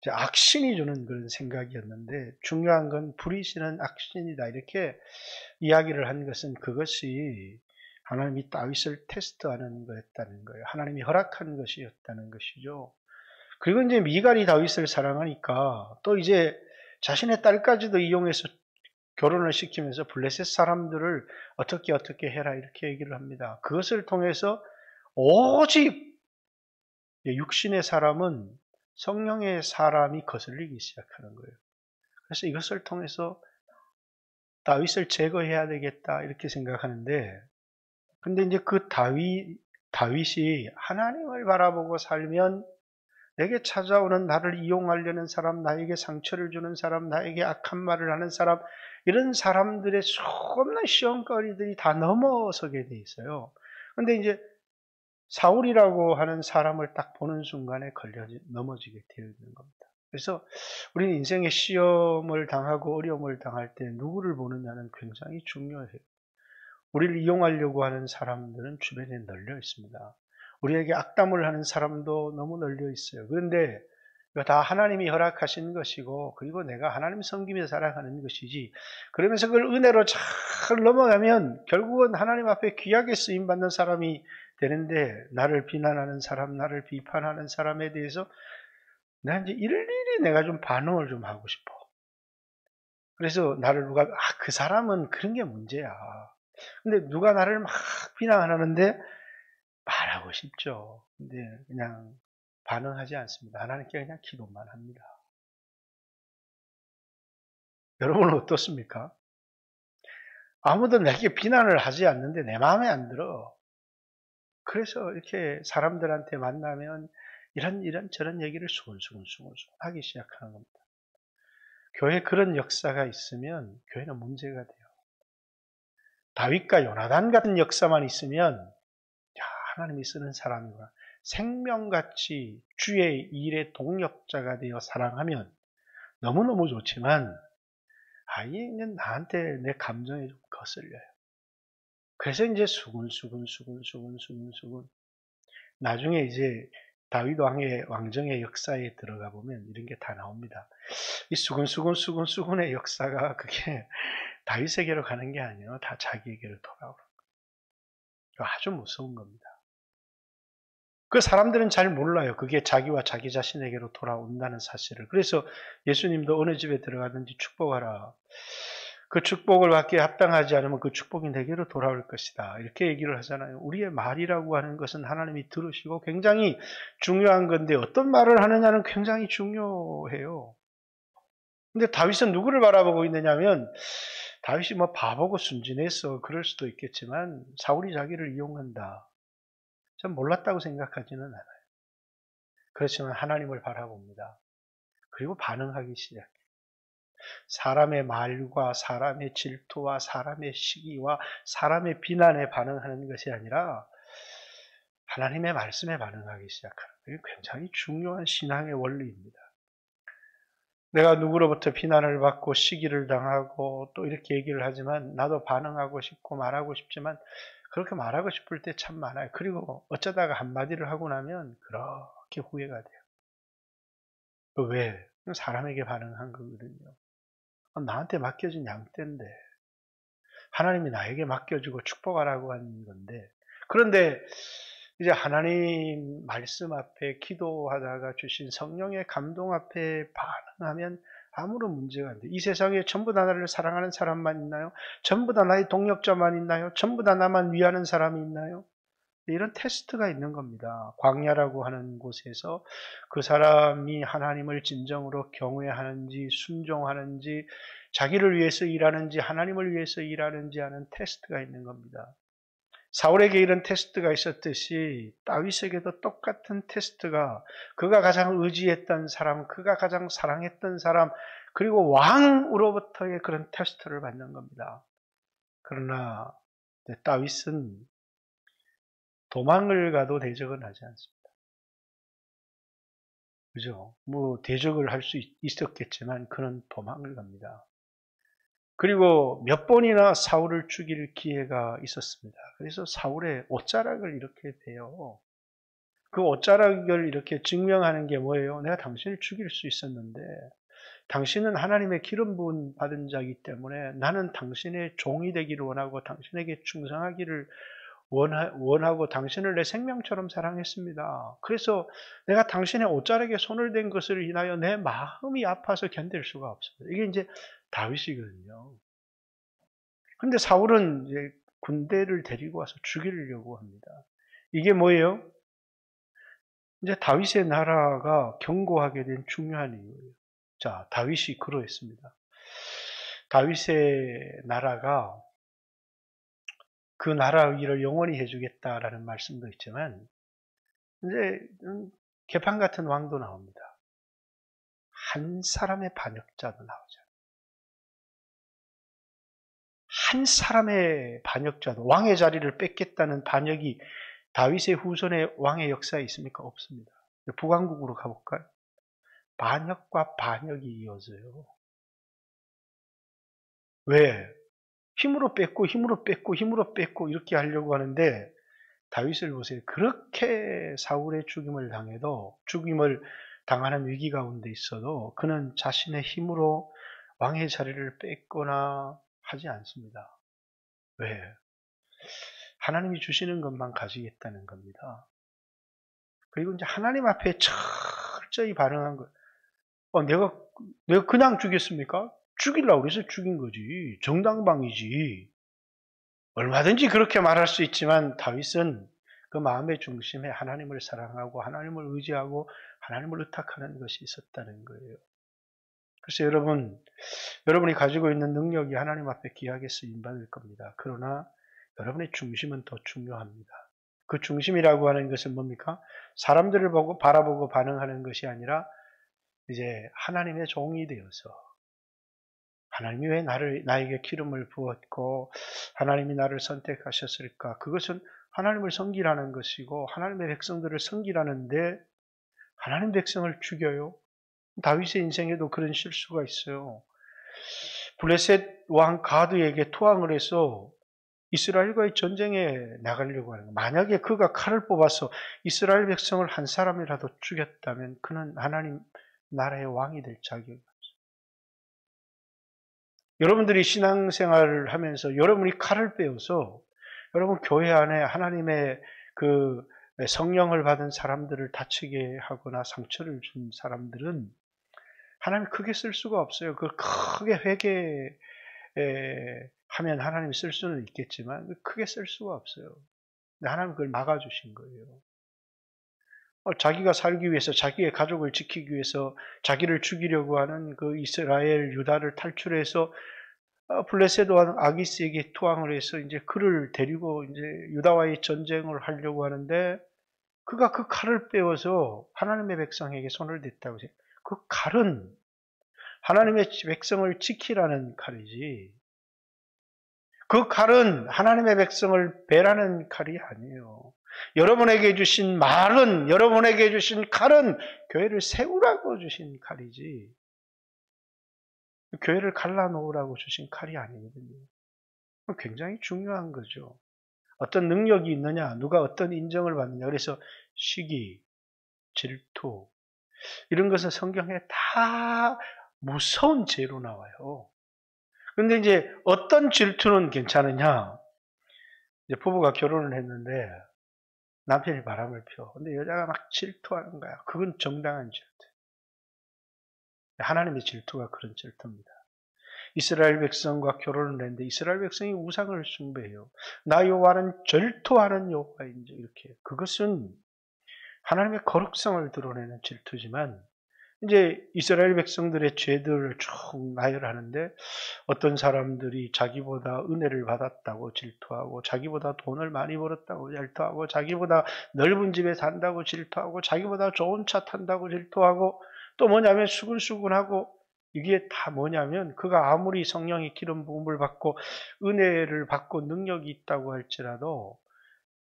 이제 악신이 주는 그런 생각이었는데 중요한 건 부리시는 악신이다 이렇게 이야기를 한 것은 그것이 하나님이 다윗을 테스트하는 거였다는 거예요. 하나님이 허락한 것이었다는 것이죠. 그리고 이제 미갈이 다윗을 사랑하니까 또 이제 자신의 딸까지도 이용해서 결혼을 시키면서 블레셋 사람들을 어떻게 해라 이렇게 얘기를 합니다. 그것을 통해서 오직 육신의 사람은 성령의 사람이 거슬리기 시작하는 거예요. 그래서 이것을 통해서 다윗을 제거해야 되겠다 이렇게 생각하는데 근데 이제 그 다윗이 하나님을 바라보고 살면 내게 찾아오는 나를 이용하려는 사람, 나에게 상처를 주는 사람, 나에게 악한 말을 하는 사람 이런 사람들의 수없는 시험거리들이 다 넘어서게 돼 있어요. 근데 이제 사울이라고 하는 사람을 딱 보는 순간에 넘어지게 되어 있는 겁니다. 그래서 우리는 인생의 시험을 당하고 어려움을 당할 때 누구를 보느냐는 굉장히 중요해요. 우리를 이용하려고 하는 사람들은 주변에 널려 있습니다. 우리에게 악담을 하는 사람도 너무 널려 있어요. 그런데 이거 다 하나님이 허락하신 것이고 그리고 내가 하나님 섬기며 살아가는 것이지 그러면서 그걸 은혜로 잘 넘어가면 결국은 하나님 앞에 귀하게 쓰임받는 사람이 되는데 나를 비난하는 사람, 나를 비판하는 사람에 대해서 내가 이제 일일이 내가 좀 반응을 좀 하고 싶어. 그래서 나를 그 사람은 그런 게 문제야. 근데 누가 나를 막 비난하는데 말하고 싶죠. 근데 그냥 반응하지 않습니다. 하나님께 그냥 기도만 합니다. 여러분은 어떻습니까? 아무도 내게 비난을 하지 않는데 내 마음에 안 들어. 그래서 이렇게 사람들한테 만나면 이런 저런 얘기를 수근수근 하기 시작하는 겁니다. 교회에 그런 역사가 있으면 교회는 문제가 돼요. 다윗과 요나단 같은 역사만 있으면 하나님이 쓰는 사람이구나. 생명같이 주의 일의 동력자가 되어 사랑하면 너무너무 좋지만 이게 나한테 내 감정이 좀 거슬려요. 그래서 이제 수근수근 나중에 이제 다윗 왕의 왕정의 역사에 들어가 보면 이런 게 다 나옵니다. 이 수근수근의 역사가 그게 다윗에게로 가는 게 아니에요. 다 자기에게로 돌아오는 거예요. 아주 무서운 겁니다. 그 사람들은 잘 몰라요. 그게 자기와 자기 자신에게로 돌아온다는 사실을. 그래서 예수님도 어느 집에 들어가든지 축복하라. 그 축복을 받기에 합당하지 않으면 그 축복이 내게로 돌아올 것이다. 이렇게 얘기를 하잖아요. 우리의 말이라고 하는 것은 하나님이 들으시고 굉장히 중요한 건데 어떤 말을 하느냐는 굉장히 중요해요. 근데 다윗은 누구를 바라보고 있느냐면 다윗이 뭐 바보고 순진해서 그럴 수도 있겠지만 사울이 자기를 이용한다. 전 몰랐다고 생각하지는 않아요. 그렇지만 하나님을 바라봅니다. 그리고 반응하기 시작해요. 사람의 말과 사람의 질투와 사람의 시기와 사람의 비난에 반응하는 것이 아니라 하나님의 말씀에 반응하기 시작하는 거예요. 굉장히 중요한 신앙의 원리입니다. 내가 누구로부터 비난을 받고 시기를 당하고 또 이렇게 얘기를 하지만 나도 반응하고 싶고 말하고 싶지만 그렇게 말하고 싶을 때 참 많아요. 그리고 어쩌다가 한마디를 하고 나면 그렇게 후회가 돼요. 왜? 사람에게 반응한 거거든요. 나한테 맡겨진 양떼인데 하나님이 나에게 맡겨주고 축복하라고 한 건데 그런데 이제 하나님 말씀 앞에 기도하다가 주신 성령의 감동 앞에 반응하면 아무런 문제가 안 돼요. 이 세상에 전부 다 나를 사랑하는 사람만 있나요? 전부 다 나의 동력자만 있나요? 전부 다 나만 위하는 사람이 있나요? 이런 테스트가 있는 겁니다. 광야라고 하는 곳에서 그 사람이 하나님을 진정으로 경외하는지 순종하는지 자기를 위해서 일하는지 하나님을 위해서 일하는지 하는 테스트가 있는 겁니다. 사울에게 이런 테스트가 있었듯이 다윗에게도 똑같은 테스트가 그가 가장 의지했던 사람, 그가 가장 사랑했던 사람, 그리고 왕으로부터의 그런 테스트를 받는 겁니다. 그러나 다윗은 도망을 가도 대적은 하지 않습니다. 그죠? 뭐 대적을 할 수 있었겠지만 그는 도망을 갑니다. 그리고 몇 번이나 사울을 죽일 기회가 있었습니다. 그래서 사울의 옷자락을 이렇게 베요. 그 옷자락을 이렇게 증명하는 게 뭐예요? 내가 당신을 죽일 수 있었는데 당신은 하나님의 기름 부음 받은 자이기 때문에 나는 당신의 종이 되기를 원하고 당신에게 충성하기를 원하고 당신을 내 생명처럼 사랑했습니다. 그래서 내가 당신의 옷자락에 손을 댄 것을 인하여 내 마음이 아파서 견딜 수가 없습니다. 이게 이제 다윗이거든요. 그런데 사울은 이제 군대를 데리고 와서 죽이려고 합니다. 이게 뭐예요? 이제 다윗의 나라가 견고하게 된 중요한 이유예요. 자, 다윗이 그러했습니다. 다윗의 나라가 그 나라 위를 영원히 해주겠다라는 말씀도 있지만 이제 개판 같은 왕도 나옵니다. 한 사람의 반역자도 나오죠. 한 사람의 반역자도 왕의 자리를 뺏겠다는 반역이 다윗의 후손의 왕의 역사에 있습니까? 없습니다. 북왕국으로 가볼까요? 반역과 반역이 이어져요. 왜? 힘으로 뺏고 힘으로 뺏고 힘으로 뺏고 이렇게 하려고 하는데 다윗을 보세요. 그렇게 사울의 죽임을 당해도 죽임을 당하는 위기 가운데 있어도 그는 자신의 힘으로 왕의 자리를 뺏거나 하지 않습니다. 왜? 하나님이 주시는 것만 가지겠다는 겁니다. 그리고 이제 하나님 앞에 철저히 반응한 것. 내가 그냥 죽였습니까? 죽이려고 그래서 죽인 거지. 정당방위지. 얼마든지 그렇게 말할 수 있지만 다윗은 그 마음의 중심에 하나님을 사랑하고 하나님을 의지하고 하나님을 의탁하는 것이 있었다는 거예요. 그래서 여러분이 가지고 있는 능력이 하나님 앞에 귀하게 쓰임받을 겁니다. 그러나 여러분의 중심은 더 중요합니다. 그 중심이라고 하는 것은 뭡니까? 사람들을 바라보고 반응하는 것이 아니라 이제 하나님의 종이 되어서 하나님이 왜 나에게 기름을 부었고 하나님이 나를 선택하셨을까? 그것은 하나님을 섬기라는 것이고 하나님의 백성들을 섬기라는데 하나님 백성을 죽여요? 다윗의 인생에도 그런 실수가 있어요. 블레셋 왕 가드에게 토항을 해서 이스라엘과의 전쟁에 나가려고 하는 거예요. 만약에 그가 칼을 뽑아서 이스라엘 백성을 한 사람이라도 죽였다면 그는 하나님 나라의 왕이 될 자격이 없어요. 여러분들이 신앙생활을 하면서 여러분이 칼을 빼어서 여러분 교회 안에 하나님의 그 성령을 받은 사람들을 다치게 하거나 상처를 준 사람들은 하나님 크게 쓸 수가 없어요. 그걸 크게 회개하면 하나님이 쓸 수는 있겠지만 크게 쓸 수가 없어요. 근데 하나님 그걸 막아주신 거예요. 자기가 살기 위해서 자기의 가족을 지키기 위해서 자기를 죽이려고 하는 그 이스라엘 유다를 탈출해서 블레셋 왕 아기스에게 투항을 해서 이제 그를 데리고 이제 유다와의 전쟁을 하려고 하는데 그가 그 칼을 빼어서 하나님의 백성에게 손을 댔다고 해요. 그 칼은 하나님의 백성을 지키라는 칼이지. 그 칼은 하나님의 백성을 배라는 칼이 아니에요. 여러분에게 주신 말은, 여러분에게 주신 칼은 교회를 세우라고 주신 칼이지. 교회를 갈라놓으라고 주신 칼이 아니거든요. 굉장히 중요한 거죠. 어떤 능력이 있느냐, 누가 어떤 인정을 받느냐. 그래서 시기, 질투, 이런 것은 성경에 다 무서운 죄로 나와요. 근데 이제 어떤 질투는 괜찮으냐? 이제 부부가 결혼을 했는데 남편이 바람을 피워. 근데 여자가 막 질투하는 거야. 그건 정당한 질투. 하나님의 질투가 그런 질투입니다. 이스라엘 백성과 결혼을 했는데 이스라엘 백성이 우상을 숭배해요. 나 여호와는 절토하는 여호와인지 이렇게. 그것은 하나님의 거룩성을 드러내는 질투지만 이제 이스라엘 백성들의 죄들을 쭉 나열하는데 어떤 사람들이 자기보다 은혜를 받았다고 질투하고 자기보다 돈을 많이 벌었다고 질투하고 자기보다 넓은 집에 산다고 질투하고 자기보다 좋은 차 탄다고 질투하고 또 뭐냐면 수근수근하고 이게 다 뭐냐면 그가 아무리 성령의 기름 부음을 받고 은혜를 받고 능력이 있다고 할지라도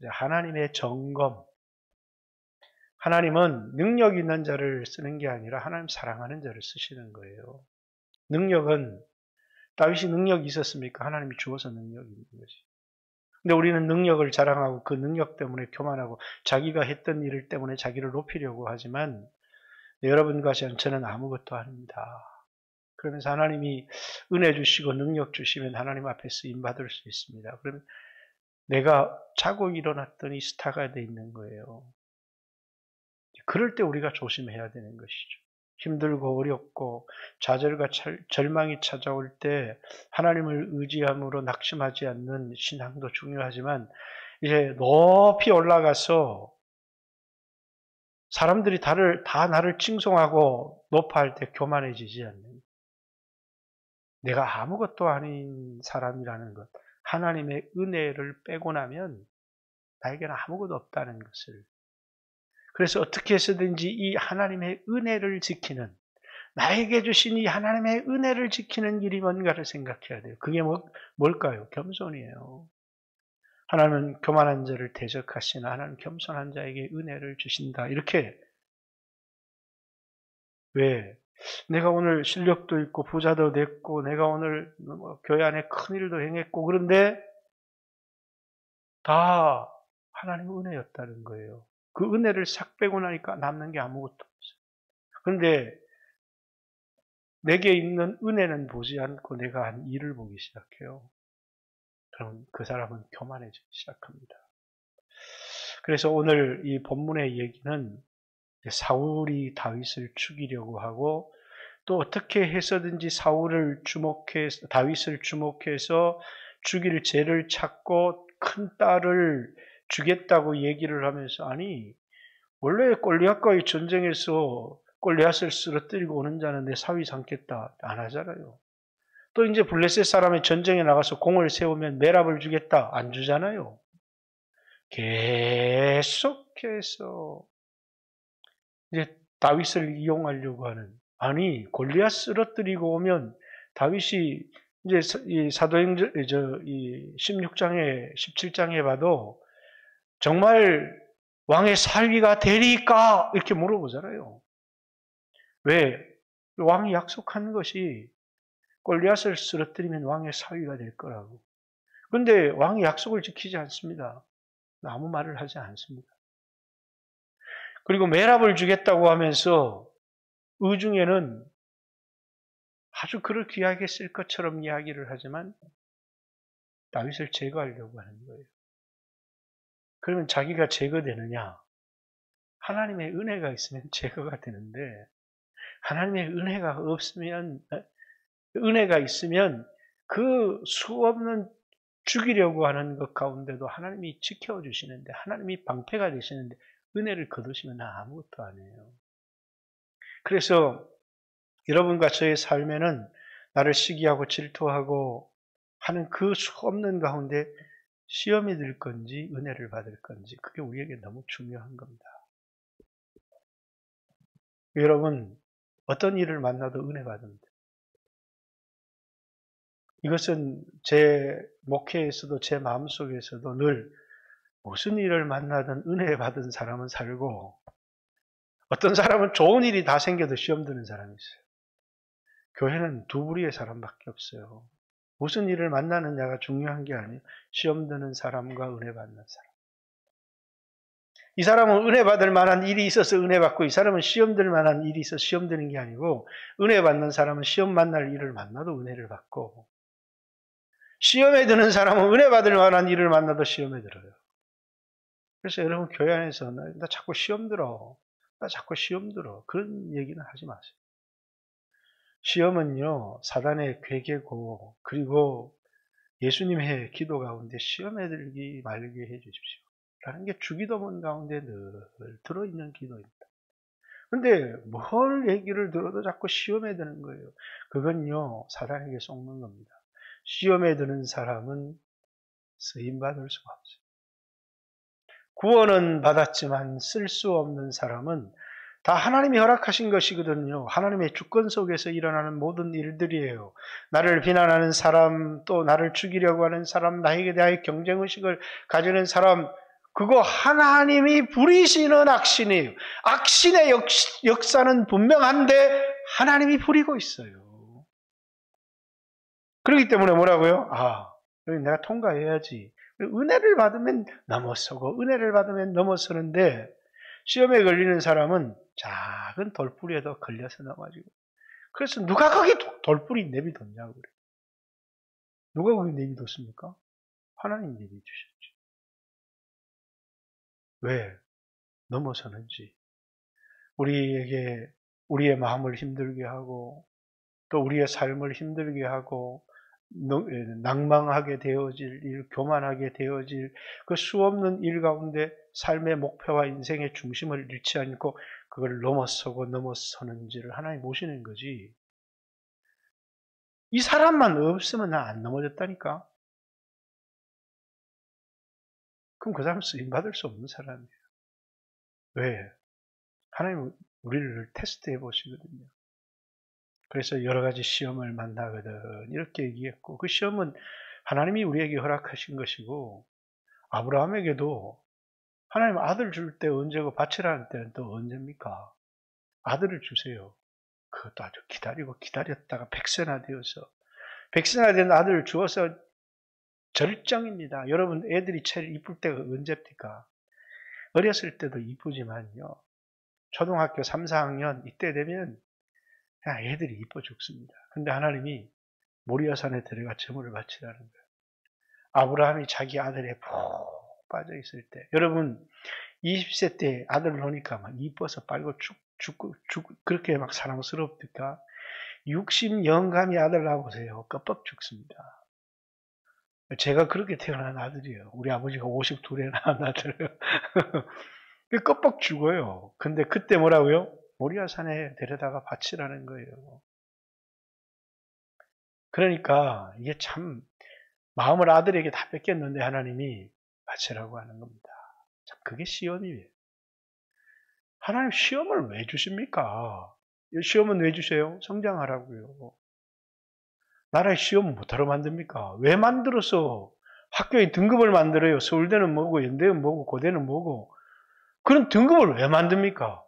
하나님의 점검, 하나님은 능력 있는 자를 쓰는 게 아니라 하나님 사랑하는 자를 쓰시는 거예요. 능력은 다윗이 능력이 있었습니까? 하나님이 주어서 능력이 있는 거지. 근데 우리는 능력을 자랑하고 그 능력 때문에 교만하고 자기가 했던 일 때문에 자기를 높이려고 하지만 여러분과 저는 아무것도 아닙니다. 그러면서 하나님이 은혜 주시고 능력 주시면 하나님 앞에 쓰임받을 수 있습니다. 그러면 내가 자고 일어났더니 스타가 돼 있는 거예요. 그럴 때 우리가 조심해야 되는 것이죠. 힘들고 어렵고 좌절과 절망이 찾아올 때 하나님을 의지함으로 낙심하지 않는 신앙도 중요하지만 이제 높이 올라가서 사람들이 다 나를 칭송하고 높아할 때 교만해지지 않는 내가 아무것도 아닌 사람이라는 것, 하나님의 은혜를 빼고 나면 나에게는 아무것도 없다는 것을. 그래서 어떻게 해서든지 이 하나님의 은혜를 지키는, 나에게 주신 이 하나님의 은혜를 지키는 길이 뭔가를 생각해야 돼요. 그게 뭘까요? 겸손이에요. 하나님은 교만한 자를 대적하시나 하나님 겸손한 자에게 은혜를 주신다. 이렇게. 왜? 내가 오늘 실력도 있고 부자도 됐고 내가 오늘 교회 안에 큰일도 행했고 그런데 다 하나님의 은혜였다는 거예요. 그 은혜를 싹 빼고 나니까 남는 게 아무것도 없어요. 그런데 내게 있는 은혜는 보지 않고 내가 한 일을 보기 시작해요. 그럼 그 사람은 교만해지기 시작합니다. 그래서 오늘 이 본문의 얘기는 사울이 다윗을 죽이려고 하고 또 어떻게 해서든지 다윗을 주목해서 죽일 죄를 찾고 큰 딸을 주겠다고 얘기를 하면서 아니 원래 골리앗과의 전쟁에서 골리앗을 쓰러뜨리고 오는 자는 내 사위 삼겠다 안 하잖아요. 또 이제 블레셋 사람의 전쟁에 나가서 공을 세우면 메랍을 주겠다 안 주잖아요. 계속해서 이제 다윗을 이용하려고 하는 아니 골리앗 쓰러뜨리고 오면 다윗이 이제 이 사도행전 이 16장에 17장에 봐도 정말 왕의 사위가 되리까 이렇게 물어보잖아요. 왜? 왕이 약속한 것이 골리앗을 쓰러뜨리면 왕의 사위가 될 거라고. 그런데 왕이 약속을 지키지 않습니다. 아무 말을 하지 않습니다. 그리고 메랍을 주겠다고 하면서 의중에는 아주 그를 귀하게 쓸 것처럼 이야기를 하지만 다윗을 제거하려고 하는 거예요. 그러면 자기가 제거되느냐? 하나님의 은혜가 있으면 제거가 되는데 하나님의 은혜가 있으면 그 수없는 죽이려고 하는 것 가운데도 하나님이 지켜주시는데 하나님이 방패가 되시는데 은혜를 거두시면 아무것도 아니에요. 그래서 여러분과 저의 삶에는 나를 시기하고 질투하고 하는 그 수없는 가운데 시험이 들 건지 은혜를 받을 건지 그게 우리에게 너무 중요한 겁니다. 여러분 어떤 일을 만나도 은혜 받습니다. 이것은 제 목회에서도 제 마음속에서도 늘 무슨 일을 만나든 은혜 받은 사람은 살고 어떤 사람은 좋은 일이 다 생겨도 시험 드는 사람이 있어요. 교회는 두 부류의 사람밖에 없어요. 무슨 일을 만나느냐가 중요한 게 아니에요. 시험 드는 사람과 은혜 받는 사람. 이 사람은 은혜 받을 만한 일이 있어서 은혜 받고 이 사람은 시험 들 만한 일이 있어서 시험 드는 게 아니고 은혜 받는 사람은 시험 만날 일을 만나도 은혜를 받고 시험에 드는 사람은 은혜 받을 만한 일을 만나도 시험에 들어요. 그래서 여러분 교회 안에서 나 자꾸 시험 들어. 나 자꾸 시험 들어. 그런 얘기는 하지 마세요. 시험은요, 사단의 괴계고, 그리고 예수님의 기도 가운데 시험에 들기 말게 해 주십시오. 라는 게 주기도문 가운데 늘 들어있는 기도입니다. 근데 뭘 얘기를 들어도 자꾸 시험에 드는 거예요. 그건요, 사단에게 속는 겁니다. 시험에 드는 사람은 쓰임받을 수가 없어요. 구원은 받았지만 쓸 수 없는 사람은 다 하나님이 허락하신 것이거든요. 하나님의 주권 속에서 일어나는 모든 일들이에요. 나를 비난하는 사람, 또 나를 죽이려고 하는 사람, 나에게 대하여 경쟁의식을 가지는 사람, 그거 하나님이 부리시는 악신이에요. 악신의 역사는 분명한데 하나님이 부리고 있어요. 그렇기 때문에 뭐라고요? 여기 내가 통과해야지. 은혜를 받으면 넘어서고 은혜를 받으면 넘어서는데 시험에 걸리는 사람은 작은 돌뿌리에도 걸려서 넘어지고. 그래서 누가 거기 돌뿌리 내비뒀냐고 그래요. 누가 거기 내비뒀습니까? 하나님 내비두셨죠. 왜? 넘어서는지. 우리에게 우리의 마음을 힘들게 하고 또 우리의 삶을 힘들게 하고 낭망하게 되어질 일, 교만하게 되어질 그 수없는 일 가운데 삶의 목표와 인생의 중심을 잃지 않고 그걸 넘어서는지를 하나님 보시는 거지. 이 사람만 없으면 나 안 넘어졌다니까. 그럼 그 사람 쓰임받을 수 없는 사람이에요. 왜? 하나님은 우리를 테스트해 보시거든요. 그래서 여러 가지 시험을 만나거든 이렇게 얘기했고, 그 시험은 하나님이 우리에게 허락하신 것이고, 아브라함에게도 하나님 아들 줄 때 언제고 바치라는 때는 또 언제입니까? 아들을 주세요. 그것도 아주 기다리고 기다렸다가 백세나 되어서, 백세나 된 아들을 주어서 절정입니다. 여러분 애들이 제일 이쁠 때가 언제입니까? 어렸을 때도 이쁘지만요, 초등학교 3, 4학년 이때 되면 그냥 애들이 이뻐 죽습니다. 근데 하나님이 모리아산에 들어가 제물을 바치라는 거예요. 아브라함이 자기 아들에 푹 빠져 있을 때, 여러분 20세 때 아들 놓으니까 막 이뻐서 빨고 그렇게 막 사랑스럽니까? 60영감이 아들 낳아보세요. 껍벅 죽습니다. 제가 그렇게 태어난 아들이에요. 우리 아버지가 52에 낳은 아들. 껍벅 죽어요. 근데 그때 뭐라고요? 모리아산에 데려다가 바치라는 거예요. 그러니까 이게 참 마음을 아들에게 다 뺏겼는데 하나님이 바치라고 하는 겁니다. 참 그게 시험이에요. 하나님 시험을 왜 주십니까? 시험은 왜 주세요? 성장하라고요. 나라의 시험은 못하러 만듭니까? 왜 만들어서 학교에 등급을 만들어요? 서울대는 뭐고, 연대는 뭐고, 고대는 뭐고. 그런 등급을 왜 만듭니까?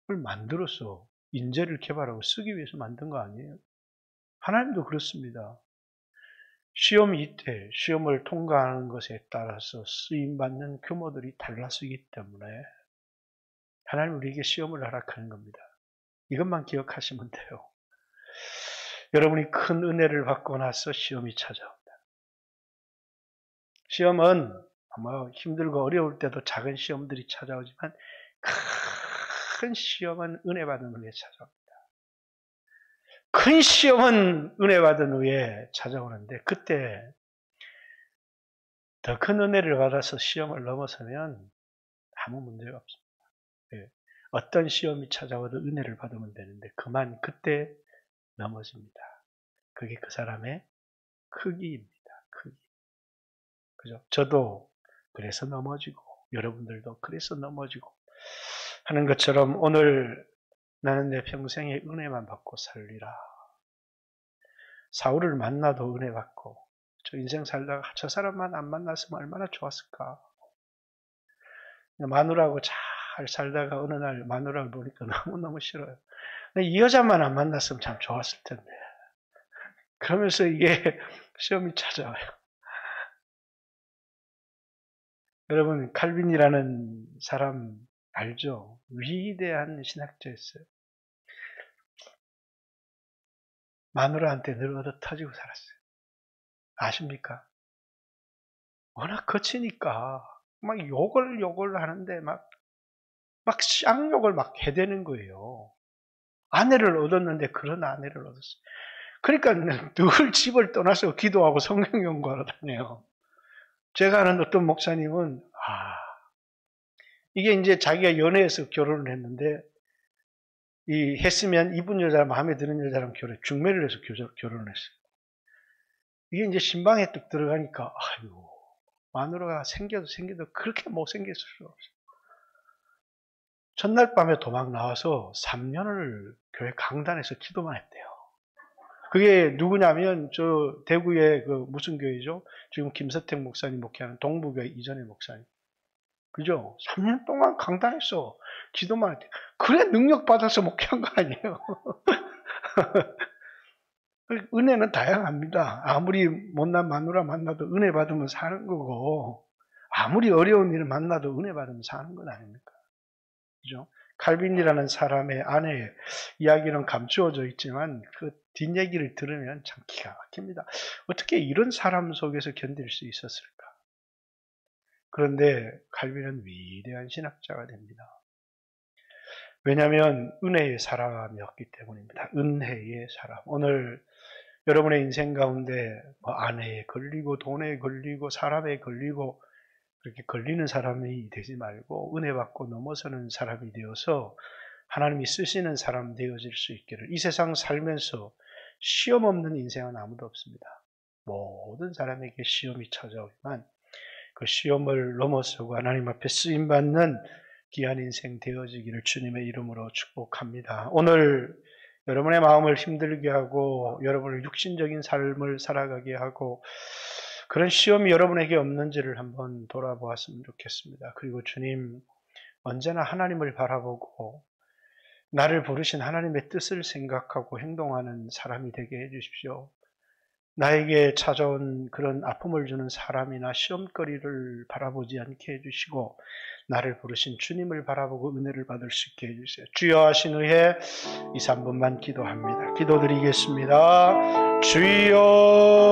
그걸 만들어서 인재를 개발하고 쓰기 위해서 만든 거 아니에요? 하나님도 그렇습니다. 시험이 있대. 시험을 통과하는 것에 따라서 쓰임받는 규모들이 달라지기 때문에 하나님 우리에게 시험을 허락하는 겁니다. 이것만 기억하시면 돼요. 여러분이 큰 은혜를 받고 나서 시험이 찾아옵니다. 시험은 아마 힘들고 어려울 때도 작은 시험들이 찾아오지만 큰 시험은 은혜 받은 후에 찾아옵니다. 큰 시험은 은혜 받은 후에 찾아오는데 그때 더 큰 은혜를 받아서 시험을 넘어서면 아무 문제가 없습니다. 어떤 시험이 찾아와도 은혜를 받으면 되는데 그만 그때 넘어집니다. 그게 그 사람의 크기입니다. 크기. 그죠? 저도 그래서 넘어지고 여러분들도 그래서 넘어지고 하는 것처럼 오늘 나는 내 평생에 은혜만 받고 살리라. 사울을 만나도 은혜 받고 저 인생 살다가 저 사람만 안 만났으면 얼마나 좋았을까. 마누라하고 잘 살다가 어느 날 마누라를 보니까 너무너무 싫어요. 근데 이 여자만 안 만났으면 참 좋았을 텐데. 그러면서 이게 시험이 찾아와요. 여러분 칼빈이라는 사람 알죠? 위대한 신학자였어요. 마누라한테 늘 얻어 터지고 살았어요. 아십니까? 워낙 거치니까 막 욕을 하는데 막 쌍욕을 막 해대는 거예요. 아내를 얻었는데 그런 아내를 얻었어요. 그러니까 늘 집을 떠나서 기도하고 성경 연구하러 다녀요. 제가 아는 어떤 목사님은 이게 이제 자기가 연애해서 결혼을 했는데 했으면 이분 여자 마음에 드는 여자랑 중매를 해서 결혼을 했어요. 이게 이제 신방에 뚝 들어가니까 아이고 마누라가 생겨도 그렇게 못생겼을 수가 없어요. 첫날 밤에 도망 나와서 3년을 교회 강단에서 기도만 했대요. 그게 누구냐면 저 대구의 그 무슨 교회죠? 지금 김서택 목사님 목회하는 동부교회 이전의 목사님. 그죠? 3년 동안 강단에서 기도만 했대요. 그래 능력 받아서 목회한 거 아니에요. 은혜는 다양합니다. 아무리 못난 마누라 만나도 은혜 받으면 사는 거고 아무리 어려운 일을 만나도 은혜 받으면 사는 건 아닙니까? 그죠? 칼빈이라는 사람의 아내의 이야기는 감추어져 있지만 그 뒷얘기를 들으면 참 기가 막힙니다. 어떻게 이런 사람 속에서 견딜 수 있었을까? 그런데 칼빈은 위대한 신학자가 됩니다. 왜냐하면 은혜의 사람이었기 때문입니다. 은혜의 사람. 오늘 여러분의 인생 가운데 아내에 걸리고 돈에 걸리고 사람에 걸리고 그렇게 걸리는 사람이 되지 말고 은혜 받고 넘어서는 사람이 되어서 하나님이 쓰시는 사람 되어질 수 있기를. 이 세상 살면서 시험 없는 인생은 아무도 없습니다. 모든 사람에게 시험이 찾아오지만 그 시험을 넘어서고 하나님 앞에 쓰임받는 귀한 인생 되어지기를 주님의 이름으로 축복합니다. 오늘 여러분의 마음을 힘들게 하고 여러분을 육신적인 삶을 살아가게 하고 그런 시험이 여러분에게 없는지를 한번 돌아보았으면 좋겠습니다. 그리고 주님 언제나 하나님을 바라보고 나를 부르신 하나님의 뜻을 생각하고 행동하는 사람이 되게 해주십시오. 나에게 찾아온 그런 아픔을 주는 사람이나 시험거리를 바라보지 않게 해주시고 나를 부르신 주님을 바라보고 은혜를 받을 수 있게 해주세요. 주여 하신 후에 2, 3분만 기도합니다. 기도드리겠습니다. 주여